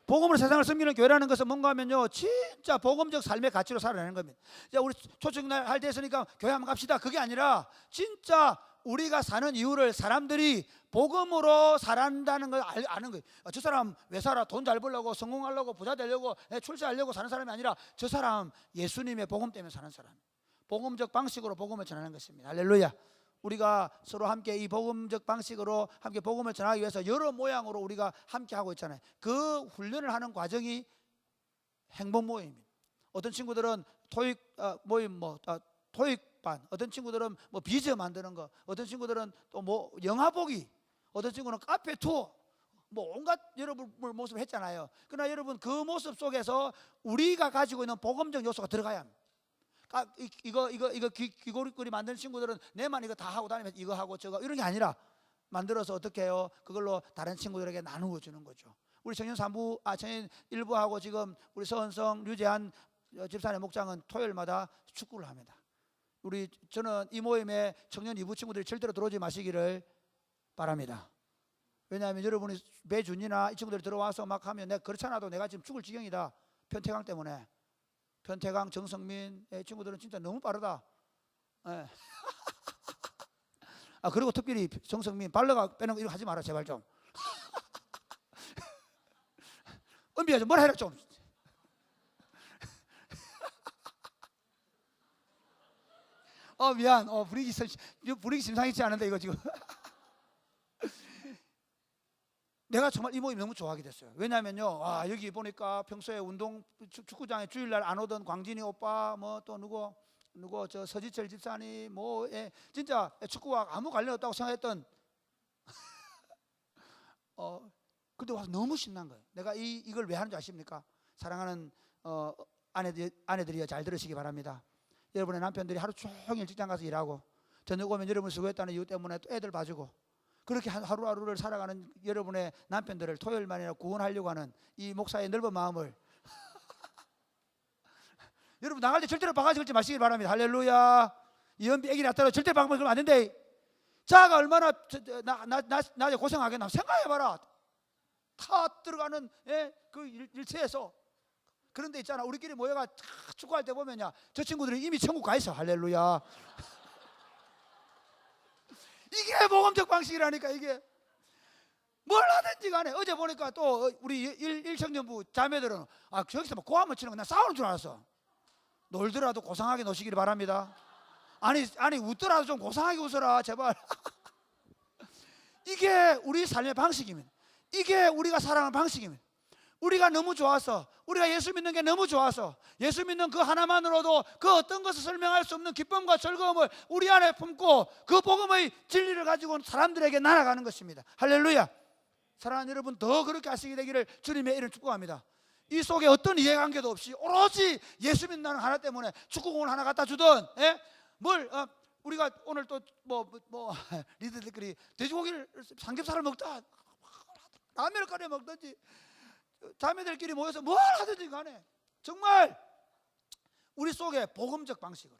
복음으로 세상을 섬기는 교회라는 것은 뭔가 하면요 진짜 복음적 삶의 가치로 살아내는 겁니다. 우리 초청날 할 때 했으니까 교회 한번 갑시다. 그게 아니라 진짜 우리가 사는 이유를 사람들이 복음으로 살아간다는 걸 아는 거예요. 저 사람 왜 살아? 돈 잘 벌려고, 성공하려고, 부자 되려고, 출세하려고 사는 사람이 아니라 저 사람 예수님의 복음 때문에 사는 사람. 복음적 방식으로 복음을 전하는 것입니다. 할렐루야. 우리가 서로 함께 이 복음적 방식으로 함께 복음을 전하기 위해서 여러 모양으로 우리가 함께 하고 있잖아요. 그 훈련을 하는 과정이 행복 모임입니다. 어떤 친구들은 토익 모임 토익반, 어떤 친구들은 뭐 비즈 만드는 거, 어떤 친구들은 또 뭐 영화 보기, 어떤 친구는 카페 투어, 뭐 온갖 여러분 모습을 했잖아요. 그러나 여러분 그 모습 속에서 우리가 가지고 있는 복음적 요소가 들어가야 합니다. 이거 귀고리 만드는 친구들은 내만 이거 다 하고 다니면 이거 하고 저거 이런 게 아니라 만들어서 어떻게 해요? 그걸로 다른 친구들에게 나누어 주는 거죠. 우리 청년 3부, 청년 1부하고 지금 우리 서은성, 류재한 집사님 목장은 토요일마다 축구를 합니다. 저는 이 모임에 청년 2부 친구들이 절대로 들어오지 마시기를 바랍니다. 왜냐하면 여러분이 배준이나 이 친구들이 들어와서 막 하면 내가 그렇지 않아도 내가 지금 죽을 지경이다. 편태강 때문에. 편태강, 정성민 친구들은 진짜 너무 빠르다. 예. 그리고 특별히 정성민 발러가 빼는 거 이거 하지 마라 제발 좀. 은비야 좀 뭐라 해라 좀. 미안. 분위기 심상치 않은데 이거 지금. 내가 정말 이 모임 너무 좋아하게 됐어요. 왜냐면요, 여기 보니까 평소에 축구장에 주일날 안 오던 광진이 오빠, 뭐 또 누구 저 서지철 집사님, 진짜 축구와 아무 관련 없다고 생각했던, 근데 와서 너무 신난 거예요. 내가 이걸 왜 하는지 아십니까? 사랑하는 아내들이요, 잘 들으시기 바랍니다. 여러분의 남편들이 하루 종일 직장 가서 일하고 저녁 오면 여러분 수고했다는 이유 때문에 또 애들 봐주고 그렇게 하루하루를 살아가는 여러분의 남편들을 토요일만이나 구원하려고 하는 이 목사의 넓은 마음을 여러분 나갈 때 절대로 바가지 걸지 마시길 바랍니다. 할렐루야. 이연비 애기 낳았다고 절대 바가지 걸면 안 된대. 자가 얼마나 낮에 고생하겠나 생각해봐라. 타 들어가는 그 일체에서. 그런데 있잖아, 우리끼리 모여가 축구할 때 보면야 저 친구들이 이미 천국 가 있어. 할렐루야. 이게 복음적 방식이라니까. 이게 뭘 하든지 간에 어제 보니까 또 우리 일청년부 자매들은 저기서 막 고함을 치는 거 나 싸우는 줄 알았어. 놀더라도 고상하게 노시기를 바랍니다. 아니 웃더라도 좀 고상하게 웃어라 제발. 이게 우리 삶의 방식입니다. 이게 우리가 살아가는 방식입니다. 우리가 너무 좋아서, 우리가 예수 믿는 게 너무 좋아서, 예수 믿는 그 하나만으로도 그 어떤 것을 설명할 수 없는 기쁨과 즐거움을 우리 안에 품고 그 복음의 진리를 가지고 사람들에게 날아가는 것입니다. 할렐루야. 사랑하는 여러분, 더 그렇게 하시게 되기를 주님의 이름 축복합니다. 이 속에 어떤 이해관계도 없이 오로지 예수 믿는 하나 때문에 축구공을 하나 갖다 주든, 우리가 오늘 또 리더들끼리 돼지고기를 삼겹살을 먹다 라면을 끓여 먹든지 자매들끼리 모여서 뭘 하든지 간에 정말 우리 속에 복음적 방식으로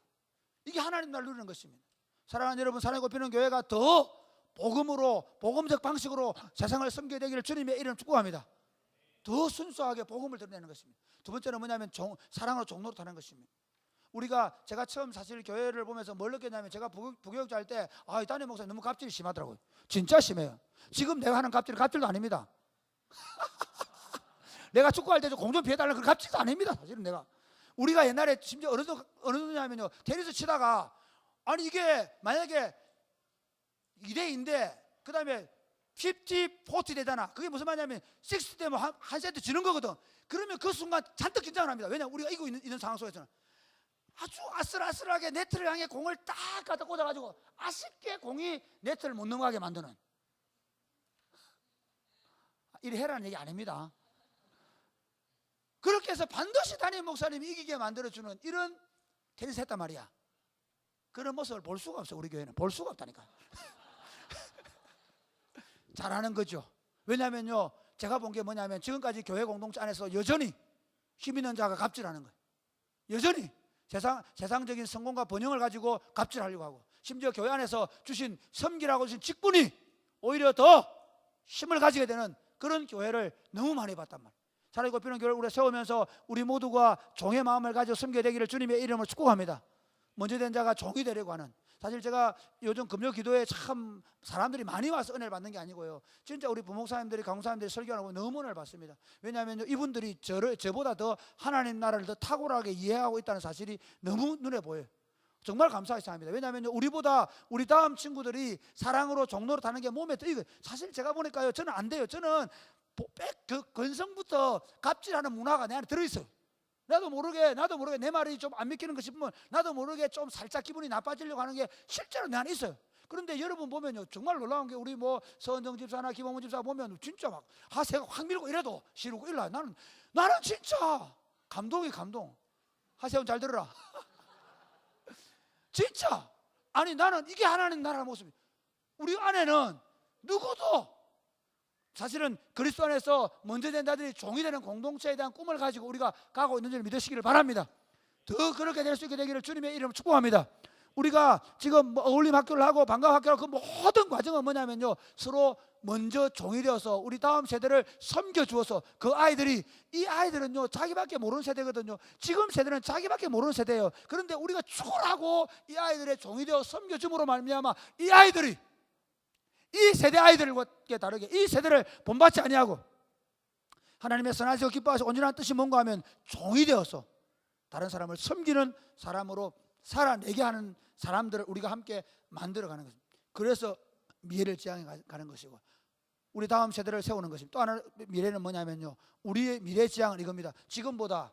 이게 하나님 날 누리는 것입니다. 사랑하는 여러분, 사랑이 꼽히는 교회가 더 복음적 방식으로 세상을 섬기게 되기를 주님의 이름 축복합니다. 더 순수하게 복음을 드러내는 것입니다. 두 번째는 뭐냐면 사랑으로 종노릇하는 것입니다. 제가 처음 사실 교회를 보면서 뭘 느꼈냐면, 제가 부교육자 할 때 이 담임 목사님 너무 갑질이 심하더라고요. 진짜 심해요. 지금 내가 하는 갑질도 아닙니다. 내가 축구할 때 좀 공 좀 피해달라는 그런 갑질도 아닙니다. 사실은 우리가 옛날에 심지어 어느 정도냐면요, 테니스 치다가 이게 만약에 2대2인데 그 다음에 50, 40 되잖아. 그게 무슨 말이냐면 60 되면 한 세트 지는 거거든. 그러면 그 순간 잔뜩 긴장을 합니다. 왜냐하면 우리가 이기고 있는 상황 속에서는 아주 아슬아슬하게 네트를 향해 공을 딱 갖다 꽂아가지고 아쉽게 공이 네트를 못 넘어가게 만드는, 이래 해라는 얘기 아닙니다. 그렇게 해서 반드시 담임 목사님이 이기게 만들어주는 이런 테니스 했단 말이야. 그런 모습을 볼 수가 없어. 우리 교회는 볼 수가 없다니까. 잘하는 거죠. 왜냐하면요, 제가 본 게 뭐냐면 지금까지 교회 공동체 안에서 여전히 힘 있는 자가 갑질하는 거예요. 여전히 세상적인 성공과 번영을 가지고 갑질하려고 하고, 심지어 교회 안에서 주신 섬기라고 주신 직분이 오히려 더 힘을 가지게 되는 그런 교회를 너무 많이 봤단 말이에요. 사랑이 꼽히는 교회를 우리가 세우면서 우리 모두가 종의 마음을 가지고 섬기게 되기를 주님의 이름으로 축복합니다. 먼저 된 자가 종이 되려고 하는, 사실 제가 요즘 금요 기도에 참 사람들이 많이 와서 은혜를 받는 게 아니고요, 진짜 우리 부목사님들이 강사님들이 설교하고 너무 은혜를 받습니다. 왜냐하면 이분들이 저보다 더 하나님 나라를 더 탁월하게 이해하고 있다는 사실이 너무 눈에 보여요. 정말 감사하게 생각합니다. 왜냐하면 우리보다 우리 다음 친구들이 사랑으로 종로로 타는 게 몸에 이거 사실 제가 보니까요, 저는 안 돼요. 저는 그 건성부터 갑질하는 문화가 내 안에 들어있어요. 나도 모르게 내 말이 좀 안 믿기는 거 싶으면 나도 모르게 좀 살짝 기분이 나빠지려고 하는 게 실제로 내 안에 있어요. 그런데 여러분 보면요, 정말 놀라운 게 우리 뭐 서은정 집사나 김홍문 집사 보면 진짜 막 하세가 확 밀고 이래도 시르고 일러. 나는 진짜 감동. 하세훈 잘 들어라. 진짜 아니 나는 이게 하나님 나라의 모습이에요. 우리 안에는 누구도 사실은 그리스도 안에서 먼저 된 자들이 종이 되는 공동체에 대한 꿈을 가지고 우리가 가고 있는 줄 믿으시기를 바랍니다. 더 그렇게 될 수 있게 되기를 주님의 이름으로 축복합니다. 우리가 지금 어울림 학교를 하고 방과 학교를 하고 그 모든 과정은 뭐냐면요, 서로 먼저 종이 되어서 우리 다음 세대를 섬겨주어서 그 아이들이, 이 아이들은요 자기밖에 모르는 세대거든요. 지금 세대는 자기밖에 모르는 세대예요. 그런데 우리가 축원하고 이 아이들의 종이 되어 섬겨줌으로 말미암아 이 아이들이 이 세대 아이들과 다르게 이 세대를 본받지 아니하고 하나님의 선하시고 기뻐하시고 온전한 뜻이 뭔가 하면 종이 되어서 다른 사람을 섬기는 사람으로 살아내게 하는 사람들을 우리가 함께 만들어가는 것입니다. 그래서 미래를 지향해 가는 것이고 우리 다음 세대를 세우는 것입니다. 또 하나 미래는 뭐냐면요, 우리의 미래 지향은 이겁니다. 지금보다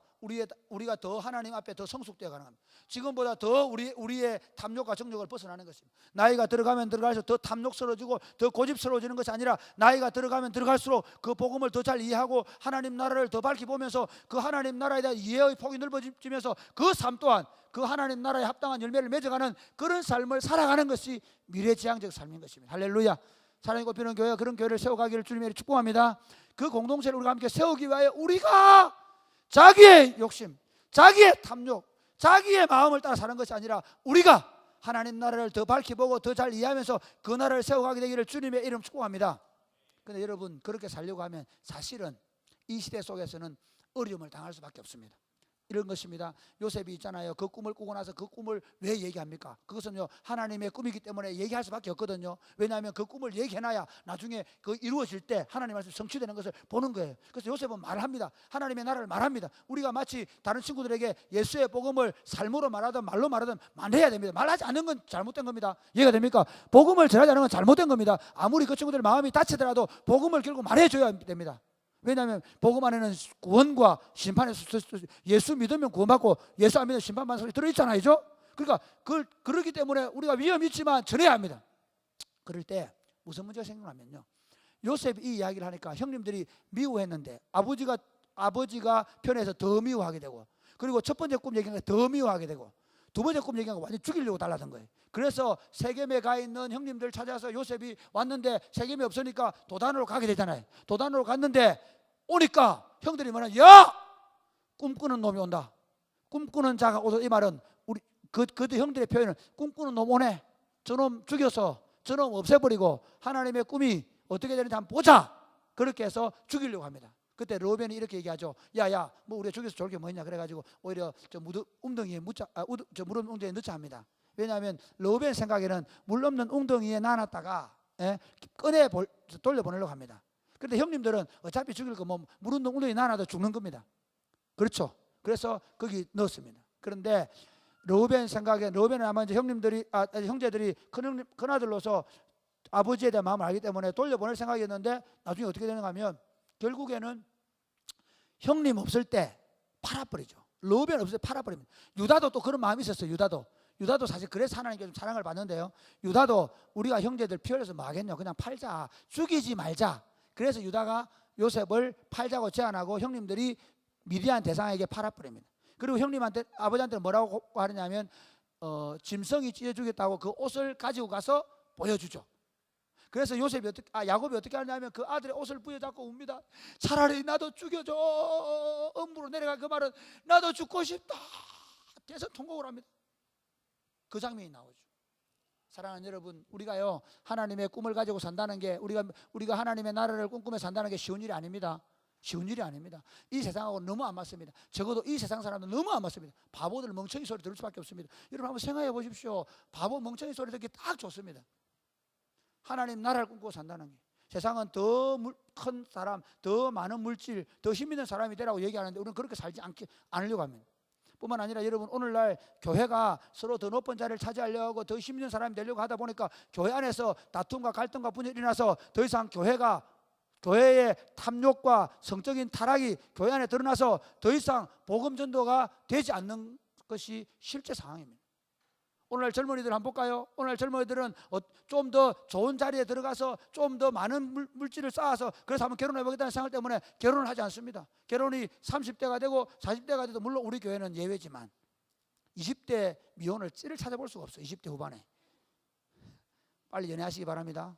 우리가 더 하나님 앞에 더 성숙되어 가는 겁니다. 지금보다 더 우리의 탐욕과 정욕을 벗어나는 것입니다. 나이가 들어가면 들어갈수록 더 탐욕스러워지고 더 고집스러워지는 것이 아니라 나이가 들어가면 들어갈수록 그 복음을 더 잘 이해하고 하나님 나라를 더 밝히 보면서 그 하나님 나라에 대한 이해의 폭이 넓어지면서 그 삶 또한 그 하나님 나라에 합당한 열매를 맺어가는 그런 삶을 살아가는 것이 미래지향적 삶인 것입니다. 할렐루야. 사랑이 꼽히는 교회가 그런 교회를 세워가기를 주님의 축복합니다. 그 공동체를 우리가 함께 세우기 위하여 우리가 자기의 욕심, 자기의 탐욕, 자기의 마음을 따라 사는 것이 아니라 우리가 하나님 나라를 더 밝히 보고 더 잘 이해하면서 그 나라를 세워가게 되기를 주님의 이름 축복합니다. 그런데 여러분 그렇게 살려고 하면 사실은 이 시대 속에서는 어려움을 당할 수밖에 없습니다. 이런 것입니다. 요셉이 있잖아요. 그 꿈을 꾸고 나서 그 꿈을 왜 얘기합니까? 그것은요 하나님의 꿈이기 때문에 얘기할 수밖에 없거든요. 왜냐하면 그 꿈을 얘기해놔야 나중에 그 이루어질 때 하나님 말씀 성취되는 것을 보는 거예요. 그래서 요셉은 말을 합니다. 하나님의 나라를 말합니다. 우리가 마치 다른 친구들에게 예수의 복음을 삶으로 말하든 말로 말하든 말해야 됩니다. 말하지 않는 건 잘못된 겁니다. 이해가 됩니까? 복음을 전하지 않는 건 잘못된 겁니다. 아무리 그 친구들 마음이 다치더라도 복음을 결국 말해줘야 됩니다. 왜냐하면 복음 안에는 구원과 심판의 예수 믿으면 구원받고 예수 안 믿으면 심판받는 소리 들어있잖아요. 그러니까 그렇기 때문에 우리가 위험이 있지만 전해야 합니다. 그럴 때 무슨 문제가 생각나면요, 요셉이 이 이야기를 하니까 형님들이 미워했는데 아버지가 편해서 더 미워하게 되고, 그리고 첫 번째 꿈 얘기하니까 더 미워하게 되고, 두 번째 꿈 얘기하고 완전히 죽이려고 달라던 거예요. 그래서 세겜에 가 있는 형님들 찾아서 요셉이 왔는데 세겜이 없으니까 도단으로 가게 되잖아요. 도단으로 갔는데 오니까 형들이 말하는, 야! 꿈꾸는 놈이 온다. 꿈꾸는 자가 오다. 이 말은 우리 그들 형들의 표현은 꿈꾸는 놈 오네. 저놈 죽여서 저놈 없애버리고 하나님의 꿈이 어떻게 되는지 한번 보자. 그렇게 해서 죽이려고 합니다. 그때 르우벤이 이렇게 얘기하죠. 야야, 뭐 우리가 죽여서 좋을 게 뭐냐. 그래가지고 오히려 저 웅덩이에 물 웅덩이에 넣자 합니다. 왜냐하면 르우벤 생각에는 물 없는 웅덩이에 놔놨다가 꺼내 돌려보내려고 합니다. 그런데 형님들은 어차피 죽일 거 뭐 물 없는 웅덩이에 놔놔도 죽는 겁니다. 그렇죠. 그래서 거기 넣었습니다. 그런데 르우벤 생각에, 르우벤은 아마 이제 형제들이 큰아들로서 아버지에 대한 마음을 알기 때문에 돌려보낼 생각이었는데 나중에 어떻게 되는가 하면 결국에는 형님 없을 때 팔아버리죠. 르우벤 없을 때 팔아버립니다. 유다도 또 그런 마음이 있었어요. 유다도 사실 그래서 하나님께 좀 사랑을 받는데요, 유다도 우리가 형제들 피 흘려서 뭐 하겠냐, 그냥 팔자, 죽이지 말자. 그래서 유다가 요셉을 팔자고 제안하고 형님들이 미디안 대상에게 팔아버립니다. 그리고 형님한테, 아버지한테 뭐라고 하느냐면 짐승이 찢어 주겠다고 그 옷을 가지고 가서 보여주죠. 그래서 야곱이 어떻게 하냐면 그 아들의 옷을 부여잡고 웁니다. 차라리 나도 죽여줘. 음부로 내려가. 그 말은 나도 죽고 싶다. 대선 통곡을 합니다. 그 장면이 나오죠. 사랑하는 여러분, 우리가요 하나님의 꿈을 가지고 산다는 게, 우리가 하나님의 나라를 꿈꾸며 산다는 게 쉬운 일이 아닙니다. 쉬운 일이 아닙니다. 이 세상하고 너무 안 맞습니다. 적어도 이 세상 사람들 너무 안 맞습니다. 바보들 멍청이 소리 들을 수밖에 없습니다. 여러분 한번 생각해 보십시오. 바보 멍청이 소리 듣기 딱 좋습니다. 하나님 나라를 꿈꾸고 산다는 게, 세상은 더 큰 사람, 더 많은 물질, 더 힘 있는 사람이 되라고 얘기하는데 우리는 그렇게 살지 않으려고 합니다. 뿐만 아니라 여러분 오늘날 교회가 서로 더 높은 자리를 차지하려고 더 힘있는 사람이 되려고 하다 보니까 교회 안에서 다툼과 갈등과 분열이 일어나서 더 이상 교회의 탐욕과 성적인 타락이 교회 안에 드러나서 더 이상 복음 전도가 되지 않는 것이 실제 상황입니다. 오늘날 젊은이들 한번 볼까요? 오늘날 젊은이들은 좀 더 좋은 자리에 들어가서 좀 더 많은 물질을 쌓아서 그래서 한번 결혼해보겠다는 생각 때문에 결혼을 하지 않습니다. 결혼이 30대가 되고 40대가 돼도 물론 우리 교회는 예외지만 20대 미혼을 찌를 찾아볼 수가 없어요. 20대 후반에. 빨리 연애하시기 바랍니다.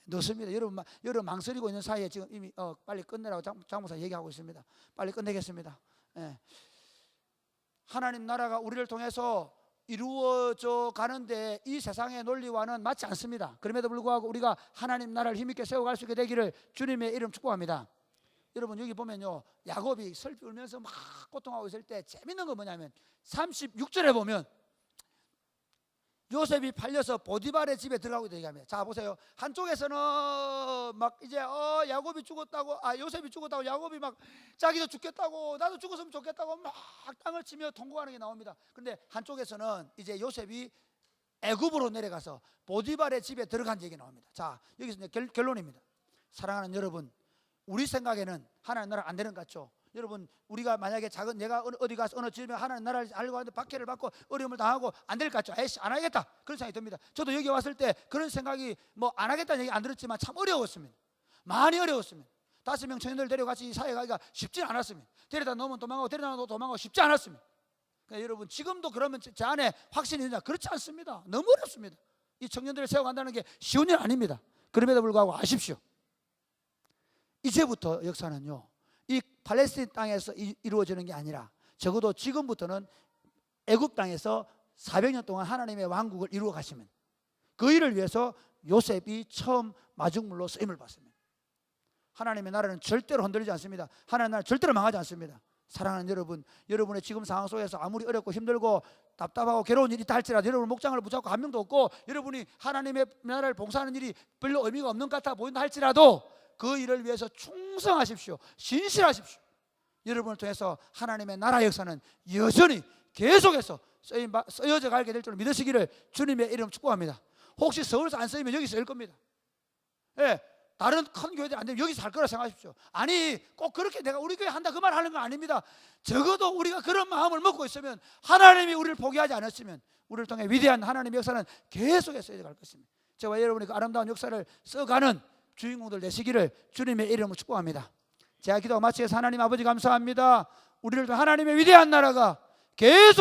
늦습니다. 여러분 망설이고 있는 사이에 지금 이미 빨리 끝내라고 장모사 얘기하고 있습니다. 빨리 끝내겠습니다. 예. 하나님 나라가 우리를 통해서 이루어져 가는데 이 세상의 논리와는 맞지 않습니다. 그럼에도 불구하고 우리가 하나님 나라를 힘있게 세워갈 수 있게 되기를 주님의 이름 축복합니다. 여러분 여기 보면요, 야곱이 슬피 울면서 막 고통하고 있을 때 재밌는 건 뭐냐면 36절에 보면 요셉이 팔려서 보디발의 집에 들어가고 얘기합니다. 자 보세요. 한쪽에서는 막 이제 야곱이 죽었다고, 요셉이 죽었다고, 야곱이 막 자기도 죽겠다고, 나도 죽었으면 좋겠다고 막 땅을 치며 통곡하는 게 나옵니다. 그런데 한쪽에서는 이제 요셉이 애굽으로 내려가서 보디발의 집에 들어간 얘기 나옵니다. 자 여기서 이제 결론입니다. 사랑하는 여러분, 우리 생각에는 하나님 나라 안 되는 것 같죠? 여러분 우리가 만약에 내가 어디 가서 어느 집에 하나님 나라를 알고 하는데 박해를 받고 어려움을 당하고 안 될 것 같죠? 에이씨 안 하겠다 그런 생각이 듭니다. 저도 여기 왔을 때 그런 생각이 뭐 안 하겠다는 얘기 안 들었지만 참 어려웠습니다. 많이 어려웠습니다. 5명 청년들 데려같이 사회 가기가 쉽지 않았습니다. 데려다 놓으면 도망가고 데려다 놓으면 도망가고 쉽지 않았습니다. 그러니까 여러분 지금도 그러면 제 안에 확신이 있느냐? 그렇지 않습니다. 너무 어렵습니다. 이 청년들을 세워간다는 게 쉬운 일 아닙니다. 그럼에도 불구하고 아십시오. 이제부터 역사는요 이 팔레스틴 땅에서 이루어지는 게 아니라 적어도 지금부터는 애굽 땅에서 400년 동안 하나님의 왕국을 이루어 가시면 그 일을 위해서 요셉이 처음 마중물로 쓰임을 받습니다. 하나님의 나라는 절대로 흔들리지 않습니다. 하나님의 나라는 절대로 망하지 않습니다. 사랑하는 여러분, 여러분의 지금 상황 속에서 아무리 어렵고 힘들고 답답하고 괴로운 일이 있다 할지라도 여러분 목장을 붙잡고 한 명도 없고 여러분이 하나님의 나라를 봉사하는 일이 별로 의미가 없는 것 같아 보인다 할지라도 그 일을 위해서 충성하십시오. 신실하십시오. 여러분을 통해서 하나님의 나라 역사는 여전히 계속해서 쓰여져 가게 될 줄 믿으시기를 주님의 이름 축복합니다. 혹시 서울에서 안 쓰이면 여기 쓰일 겁니다. 예, 다른 큰 교회들 안 되면 여기서 할 거라 생각하십시오. 아니 꼭 그렇게 내가 우리 교회 한다 그 말 하는 건 아닙니다. 적어도 우리가 그런 마음을 먹고 있으면 하나님이 우리를 포기하지 않았으면 우리를 통해 위대한 하나님의 역사는 계속해서 쓰여져 갈 것입니다. 저와 여러분이 그 아름다운 역사를 써가는 주인공들 되시기를 주님의 이름으로 축복합니다. 제가 기도가 마치겠습니다. 하나님 아버지 감사합니다. 우리를 통해 하나님의 위대한 나라가 계속